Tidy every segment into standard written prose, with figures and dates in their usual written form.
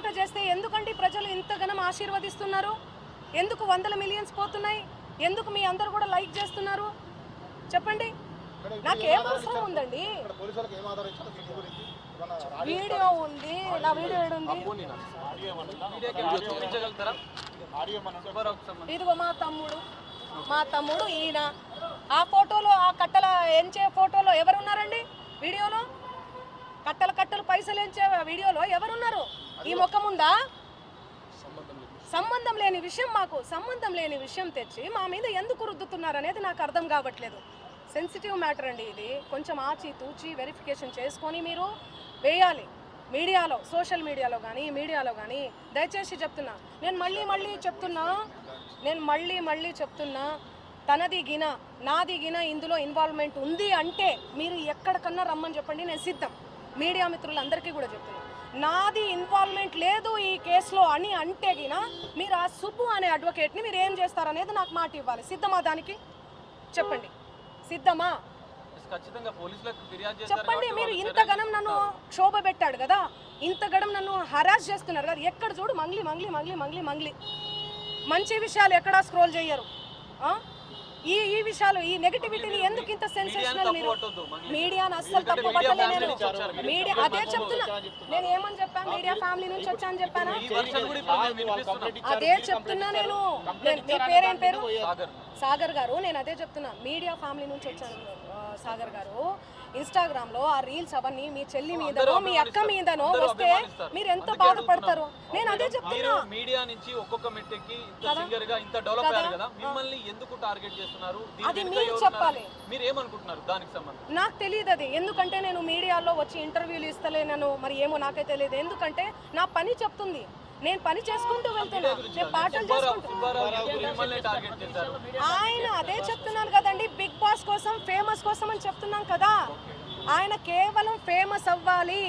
మాట చేస్తే ఎందుకంటే ప్రజలు ఇంతగానం ఆశీర్వదిస్తున్నారు? ఎందుకు వందల మిలియన్స్ పోతున్నాయి? ఎందుకు మీ అందరూ కూడా లైక్ చేస్తున్నారు? చెప్పండి. నాకేం అవసరం ఉందండి? వీడియో ఉంది, నా వీడియో ఏడుంది? ఇదిగో మా తమ్ముడు ఈయన. ఆ ఫోటోలో, ఆ కట్టల ఎంచే ఫోటోలో ఎవరున్నారండి? వీడియోలో కట్టలు పైసలు ఎంచే వీడియోలో ఎవరున్నారు? ఈ ముఖం ఉందా? సంబంధం లేని విషయం, మాకు సంబంధం లేని విషయం తెచ్చి మా మీద ఎందుకు రుద్దుతున్నారు అనేది నాకు అర్థం కావట్లేదు. సెన్సిటివ్ మ్యాటర్ అండి ఇది. కొంచెం ఆచి తూచి వెరిఫికేషన్ చేసుకొని మీరు వేయాలి మీడియాలో, సోషల్ మీడియాలో కానీ మీడియాలో కానీ. దయచేసి చెప్తున్నా, నేను మళ్ళీ చెప్తున్నా, తనది గిన నాది గిన ఇందులో ఇన్వాల్వ్మెంట్ ఉంది అంటే మీరు ఎక్కడికన్నా రమ్మని చెప్పండి, నేను సిద్ధం. మీడియా మిత్రులందరికీ కూడా చెప్తున్నా, నాది ఇన్వాల్వ్మెంట్ లేదు ఈ కేసులో అని అంటే గిన మీరు ఆ సుబ్బు అనే అడ్వకేట్ని మీరు ఏం చేస్తారనేది నాకు మాట ఇవ్వాలి. సిద్ధమా? దానికి చెప్పండి, సిద్ధమా? చెప్పండి. మీరు ఇంతగనం నన్ను క్షోభ పెట్టాడు కదా, ఇంతగనం నన్ను హరాస్ చేస్తున్నారు కదా, ఎక్కడ చూడు మంగ్లీ. మంచి విషయాలు ఎక్కడా స్క్రోల్ చేయరు. ఈ విషయాలు, ఈ నెగటివిటీని ఎందుకు ఇంత సెన్సేషనల్? మీరు మీడియాను అస్సలు తప్పు పట్టలే. నేను మీడియా అదే చెప్తున్నా. నేను ఏమని చెప్పాను? మీడియా ఫ్యామిలీ నుంచి వచ్చాను చెప్పాను. అదే చెప్తున్నా నేను. మీ పేరేం పేరు? సాగర్ గారు. నేను అదే చెప్తున్నా, మీడియా ఫ్యామిలీ నుంచి వచ్చాను సాగర్ గారు. ఇన్స్టాగ్రామ్ లో ఆ రీల్స్ అవన్నీ మీ చెల్లి మీదనో మీ అక్క మీదనో వస్తే మీరు ఎంత బాధపడతారు? నేను అదే చెప్తున్నా. మీడియా నుంచి ఒక్కొక్క మెట్టెక్కి సింగర్ గా ఇంత డెవలప్ అయ్యారు కదా, మిమ్మల్ని ఎందుకు టార్గెట్ చేస్తున్నారు? అది మీరు చెప్పాలి. మీరు ఏమనుకుంటున్నారు దానికి సంబంధించి? నాకు తెలియదు అది. ఎందుకంటే నేను మీడియాలో వచ్చి ఇంటర్వ్యూలు ఇస్తలేను, మరి ఏమో నాకే తెలియదు. ఎందుకంటే నా పని చెప్తుంది, నేను పని చేసుకుంటూ వెళ్తున్నా, నేను పాటలు చేసుకుంటూ. ఆయన అదే చెప్తున్నాను కదండి, బిగ్ బాస్ కోసం, ఫేమస్ కోసం అని చెప్తున్నాం కదా. ఆయన కేవలం ఫేమస్ అవ్వాలి,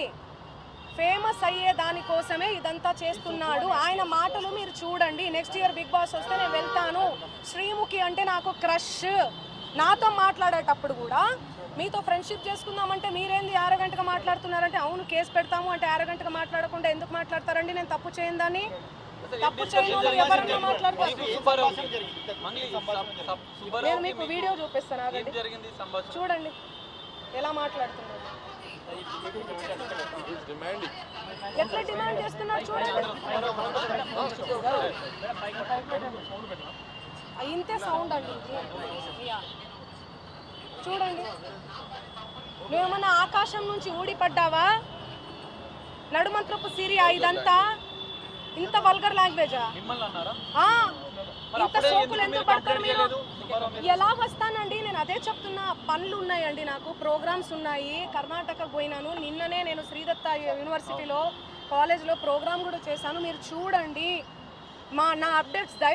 ఫేమస్ అయ్యే దానికోసమే ఇదంతా చేస్తున్నాడు. ఆయన మాటలు మీరు చూడండి. నెక్స్ట్ ఇయర్ బిగ్ బాస్ వస్తే నేను వెళ్తాను. శ్రీముఖి అంటే నాకు క్రష్. నాతో మాట్లాడేటప్పుడు కూడా మీతో ఫ్రెండ్షిప్ చేసుకుందామంటే మీరేంది అరగంటగా మాట్లాడుతున్నారంటే, అవును కేసు పెడతాము అంటే అరగంటగా మాట్లాడకుండా ఎందుకు మాట్లాడతారండి? నేను తప్పు చేయను దాన్ని. తప్పు చేయను ఎవరైనా మాట్లాడతారు. నేను మీకు వీడియో చూపిస్తాను, చూడండి ఎలా మాట్లాడుతున్నారు, ఎట్లా డిమాండ్ చేస్తున్నారు చూడండి. ఇంతే సౌండ్ అండి చూడండి. నువ్వేమన్నా ఆకాశం నుంచి ఊడిపడ్డావా? నడుమంత్రపు సిరియా ఇదంతా ఇంత వల్గర్ లాంగ్వేజా? ఇంత సోకులు ఎందుకు పడతారు మీరు? ఎలా వస్తానండి? నేను అదే చెప్తున్నా, పనులు ఉన్నాయండి, నాకు ప్రోగ్రామ్స్ ఉన్నాయి. కర్ణాటక పోయినాను నిన్ననే. నేను శ్రీదత్త యూనివర్సిటీలో కాలేజ్లో ప్రోగ్రామ్ కూడా చేశాను. మీరు చూడండి నా అప్డేట్స్ దయచేసి